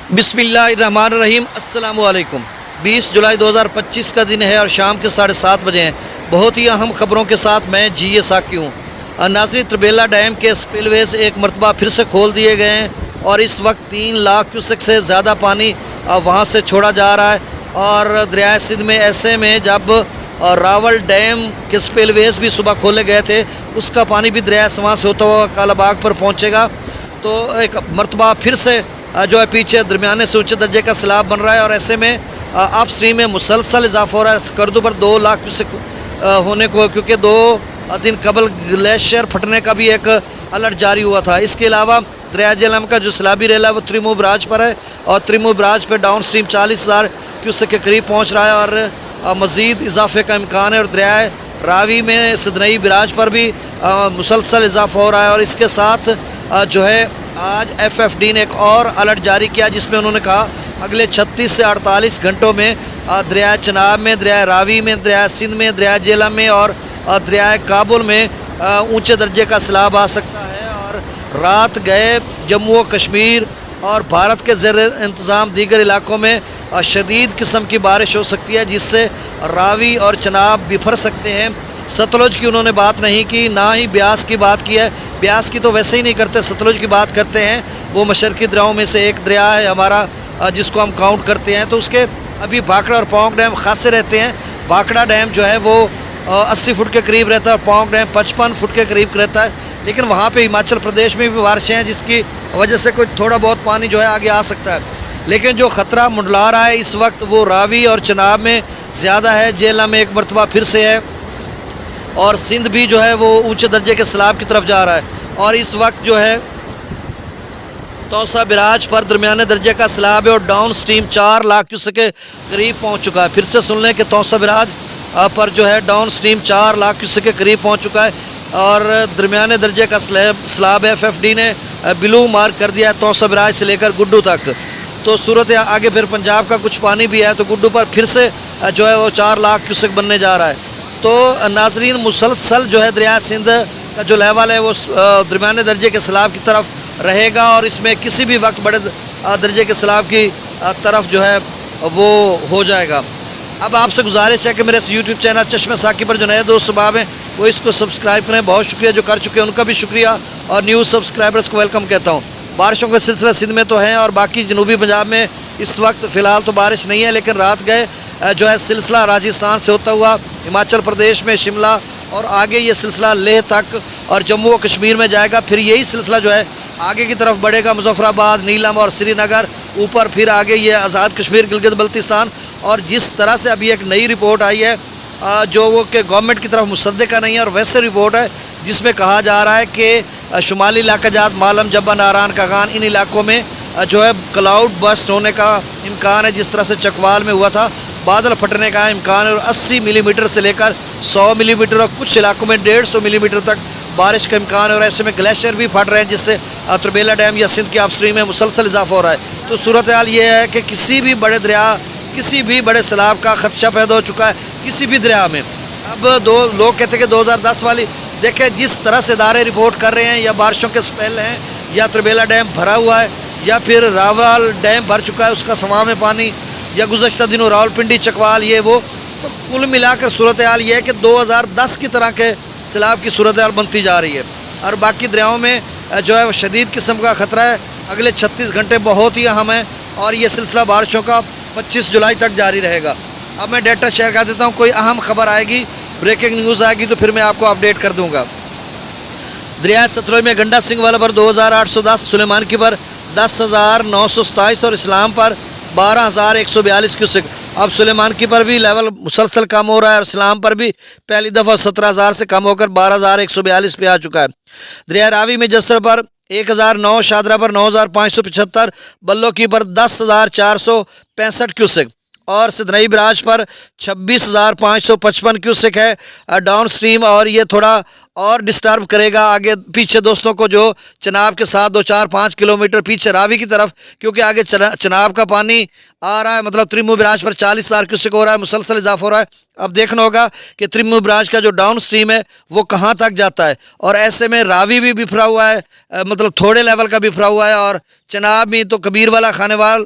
बिस्मिल्लाहिर्रहमानिर्रहीम अस्सलामु अलैकुम। 20 जुलाई 2025 का दिन है और शाम के 7:30 बजे हैं। बहुत ही अहम खबरों के साथ मैं जी साकी हूँ। नाज़रीन, त्रिबेला डैम के स्पिलवेज एक मरतबा फिर से खोल दिए गए हैं और इस वक्त 3 लाख क्यूसेक से ज़्यादा पानी वहाँ से छोड़ा जा रहा है। और दरियाए सिंध में ऐसे में जब रावल डैम के स्पिलवेज भी सुबह खोले गए थे, उसका पानी भी दरिया सवां से होता हुआ कालाबाग पर पहुँचेगा। तो एक मरतबा फिर से जो है पीछे दरमियाने से ऊँचे दर्जे का सैलाब बन रहा है और ऐसे में अप स्ट्रीम में मुसलसल इजाफा हो रहा है। स्कर्दू पर 2 लाख क्यूसेक होने को, क्योंकि 2 दिन कबल ग्लेशियर फटने का भी एक अलर्ट जारी हुआ था। इसके अलावा दरिया जेहलम का जो सैलाबी रेला है वो त्रिमू बराज पर है और त्रिमू बराज पर डाउन स्ट्रीम 40,000 क्यूसेक के करीब पहुँच रहा है और मज़ीद इजाफे का इम्कान है। और दरिया रावी में सिदनई बराज पर भी मुसलसल इजाफा हो रहा है। और इसके साथ जो है आज FFD ने एक और अलर्ट जारी किया, जिसमें उन्होंने कहा अगले 36 से 48 घंटों में दरिया चनाब में, दरिया रावी में, दरिया सिंध में, दरिया जेहलम में और दरिया काबुल में ऊंचे दर्जे का सैलाब आ सकता है। और रात गए जम्मू व कश्मीर और भारत के ज़ेर इंतज़ाम दीगर इलाकों में शदीद किस्म की बारिश हो सकती है, जिससे रावी और चनाब बिफर सकते हैं। सतलुज की उन्होंने बात नहीं की, ना ही ब्यास की बात की है। ब्यास की तो वैसे ही नहीं करते, सतलुज की बात करते हैं। वो मशरकी दरियाओं में से एक दरिया है हमारा, जिसको हम काउंट करते हैं। तो उसके अभी भाखड़ा और पौंग डैम खासे रहते हैं। भाखड़ा डैम जो है वो 80 फुट के करीब रहता है और पौंग डैम 55 फुट के करीब रहता है। लेकिन वहाँ पे हिमाचल प्रदेश में भी बारिशें हैं, जिसकी वजह से कोई थोड़ा बहुत पानी जो है आगे आ सकता है। लेकिन जो ख़तरा मंडला रहा है इस वक्त वो रावी और चनाब में ज़्यादा है। जेहलम में एक मरतबा फिर से है और सिंध भी जो है वो ऊंचे दर्जे के सैलाब की तरफ जा रहा है। और इस वक्त जो है तौसा बिराज पर दरमियाने दर्जे का सैलाब है और डाउन स्ट्रीम 4 लाख क्यूसेक के करीब पहुंच चुका है। फिर से सुन लें कि तौसा बिराज पर जो है डाउन स्ट्रीम 4 लाख क्यूसेक के करीब पहुंच चुका है और दरमियाने दर्जे का सैलाब FFD ने ब्लू मार्क कर दिया है तौसा बिराज से लेकर गुड्डू तक। तो सूरत आगे फिर पंजाब का कुछ पानी भी है, तो गुड्डू पर फिर से जो है वो 4 लाख क्यूसेक बनने जा रहा है। तो नाजरीन, मुसलसल जो है दरिया सिंध का जो लेवल है वो दरमियाने दर्जे के सैलाब की तरफ रहेगा और इसमें किसी भी वक्त बड़े दर्जे के सैलाब की तरफ जो है वो हो जाएगा। अब आपसे गुजारिश है कि मेरे इस YouTube चैनल चश्मे साकी पर जो नए दोस्त सुबाब हैं वो इसको सब्सक्राइब करें। बहुत शुक्रिया जो कर चुके हैं, उनका भी शुक्रिया और न्यू सब्सक्राइबर्स को वेलकम कहता हूँ। बारिशों का सिलसिला सिंध में तो है और बाकी जनूबी पंजाब में इस वक्त फ़िलहाल तो बारिश नहीं है, लेकिन रात गए जो है सिलसिला राजस्थान से होता हुआ हिमाचल प्रदेश में शिमला और आगे ये सिलसिला लेह तक और जम्मू व कश्मीर में जाएगा। फिर यही सिलसिला जो है आगे की तरफ बढ़ेगा, मुजफ्फराबाद, नीलम और श्रीनगर, ऊपर फिर आगे ये आज़ाद कश्मीर, गिलगित बल्तिस्तान। और जिस तरह से अभी एक नई रिपोर्ट आई है जो वो कि गवर्नमेंट की तरफ मुसद्दिका नहीं है और वैसे रिपोर्ट है जिसमें कहा जा रहा है कि शुमाली इलाका जात मालम, जब्बा, नारायण, कागान, इन इलाकों में जो है क्लाउड बस्ट होने का इम्कान है। जिस तरह से चकवाल में हुआ था, बादल फटने का इम्कान है और 80 मिलीमीटर से लेकर 100 मिलीमीटर और कुछ इलाकों में 150 मिलीमीटर तक बारिश का इम्कान है। और ऐसे में ग्लेशियर भी फट रहे हैं, जिससे त्रिबेला डैम या सिंध के अपस्ट्रीम में मुसलसल इजाफा हो रहा है। तो सूरत हाल ये है कि किसी भी बड़े दरिया, किसी भी बड़े सैलाब का खदशा पैदा हो चुका है किसी भी दरिया में। अब लोग कहते हैं कि 2010 वाली, देखें जिस तरह से इदारे रिपोर्ट कर रहे हैं, या बारिशों के स्पेल हैं, या त्रिबेला डैम भरा हुआ है, या फिर रावल डैम भर चुका है उसका समा में पानी, या गुज़श्ता दिनों रावलपिंडी, चकवाल, ये वो। तो कुल मिलाकर सूरत हाल ये है कि 2010 की तरह के सैलाब की सूरत हाल बनती जा रही है। और बाकी दरियाओं में जो है वो शदीद किस्म का ख़तरा है। अगले 36 घंटे बहुत ही अहम है और ये सिलसिला बारिशों का 25 जुलाई तक जारी रहेगा। अब मैं डेटा शेयर कर देता हूँ, कोई अहम खबर आएगी, ब्रेकिंग न्यूज़ आएगी तो फिर मैं आपको अपडेट कर दूँगा। दरिया सतलुज में गंडा सिंह वाला पर 2810, सुलेमान की पर 10,927 और इस्लाम पर 12,142 क्यूसेक। अब सुलेमान की पर भी लेवल मुसलसल कम हो रहा है और इस्लाम पर भी पहली दफ़ा 17,000 से कम होकर 12,142 पे आ चुका है। दरिया रावी में जसर पर 1,009, शादरा पर 9,575, बल्लो की पर 10,465 क्यूसेक और सिदनई बराज पर 26,555 क्यूसेक है डाउन स्ट्रीम। और ये थोड़ा और डिस्टर्ब करेगा आगे पीछे दोस्तों को जो चनाब के साथ 2-4-5 किलोमीटर पीछे रावी की तरफ, क्योंकि आगे चनाब का पानी आ रहा है। मतलब त्रिमू बराज पर 40,000 क्यूसेक हो रहा है, मुसलसल इजाफा हो रहा है। अब देखना होगा कि त्रिमू बराज का जो डाउन स्ट्रीम है वो कहाँ तक जाता है। और ऐसे में रावी भी बिफरा हुआ है, मतलब थोड़े लेवल का बिफरा हुआ है। और चनाब में तो कबीर वाला, खानेवाल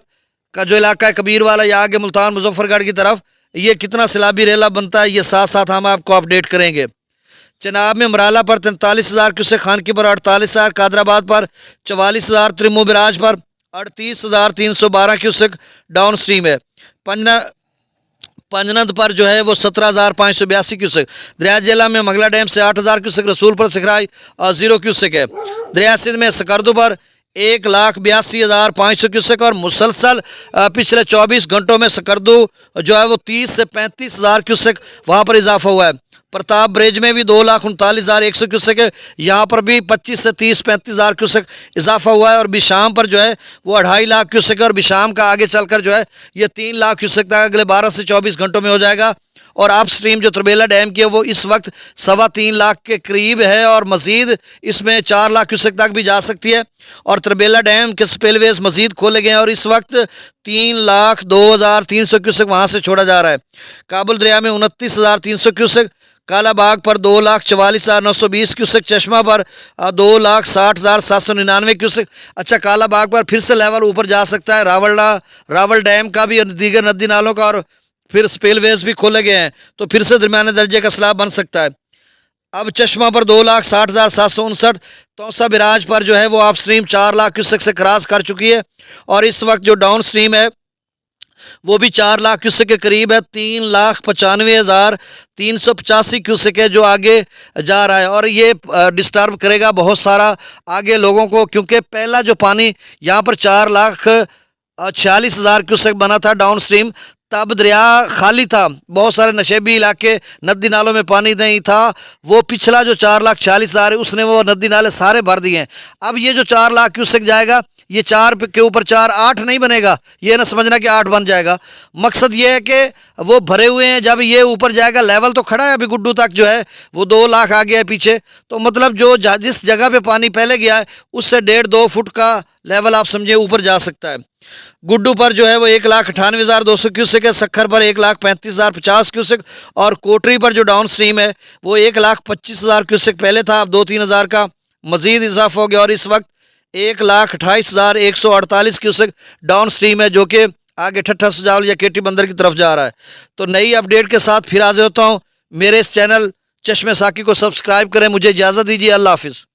का जो इलाका है कबीर वाला या आगे मुल्तान मुजफ्फरगढ़ की तरफ, ये कितना सैलाबी रेला बनता है, ये साथ साथ हम आपको अपडेट करेंगे। चनाब में मराला पर 43,000 क्यूसेक, खानकी पर 48,000, कादराबाद पर 44,000, त्रिमो बिराज पर 38,312 क्यूसेक डाउन स्ट्रीम है। पंजनद पर जो है वो 17,582 क्यूसेक। दरिया जिला में मंगला डैम से 8,000 क्यूसेक, रसूल पर सिखराई 0 क्यूसेक है। दरिया सिंध में सकरदू पर 1,82,500 क्यूसेक और मुसलसल पिछले 24 घंटों में सकरदू जो है वो 30 से 35,000 क्यूसेक वहाँ पर इजाफा हुआ है। प्रताप ब्रिज में भी 2,39,100 क्यूसेक है, यहाँ पर भी 25 से 30-35,000 क्यूसेक इजाफा हुआ है। और बिशाम पर जो है वो 2.5 लाख क्यूसेक है और बिशाम का आगे चलकर जो है ये 3 लाख क्यूसेक तक अगले 12 से 24 घंटों में हो जाएगा। और आप स्ट्रीम जो त्रिबेला डैम की है वो इस वक्त 3.25 लाख के करीब है और मज़ीद इसमें 4 लाख क्यूसेक तक भी जा सकती है। और त्रिबेला डैम के स्पिलवेज मज़ीद खोले गए हैं और इस वक्त 3,02,300 क्यूसेक वहाँ से छोड़ा जा रहा है। काबुल दरिया में 29,300 क्यूसेक, कालाबाग पर 2,44,920 क्यूसेक, चश्मा पर 2,60,799 क्यूसेक। अच्छा, कालाबाग पर फिर से लेवल ऊपर जा सकता है, रावल डैम का भी और दीगर नदी नालों का, और फिर स्पिलवेज भी खोले गए हैं तो फिर से दरमियाने दर्जे का सैलाब बन सकता है। अब चश्मा पर 2,60,759, तौसा बिराज पर जो है वो आप स्ट्रीम 4 लाख क्यूसेक से क्रॉस कर चुकी है और इस वक्त जो डाउन स्ट्रीम है वो भी 4 लाख क्यूसेक के करीब है। 3,95,385 क्यूसेक है जो आगे जा रहा है और ये डिस्टर्ब करेगा बहुत सारा आगे लोगों को, क्योंकि पहला जो पानी यहाँ पर 4,46,000 क्यूसेक बना था डाउन स्ट्रीम, तब दरिया खाली था, बहुत सारे नशेबी इलाके, नदी नालों में पानी नहीं था। वो पिछला जो 4,46,000 है उसने वो नदी नाले सारे भर दिए हैं। अब ये जो 4 लाख क्यूसेक जाएगा, ये 4 के ऊपर 4, 8 नहीं बनेगा, ये ना समझना कि 8 बन जाएगा। मकसद ये है कि वो भरे हुए हैं, जब ये ऊपर जाएगा, लेवल तो खड़ा है अभी गुड्डू तक जो है वो 2 लाख आ गया है पीछे, तो मतलब जो जिस जगह पे पानी पहले गया है उससे 1.5-2 फुट का लेवल आप समझिए ऊपर जा सकता है। गुड्डू पर जो है वो 1,98,200 क्यूसेक है, सखर पर 1,35,050 क्यूसेक और कोटरी पर जो डाउन स्ट्रीम है वो 1,25,000 क्यूसेक पहले था, अब 2-3 हज़ार का मजीद इजाफा हो गया और इस वक्त 1,28,148 क्यूसेक डाउन स्ट्रीम है जो कि आगे ठट्ठा सुजावल या केटी बंदर की तरफ जा रहा है। तो नई अपडेट के साथ फिर हाजिर होता हूँ। मेरे इस चैनल चश्मे साकी को सब्सक्राइब करें। मुझे इजाज़त दीजिए। अल्लाह हाफिज़।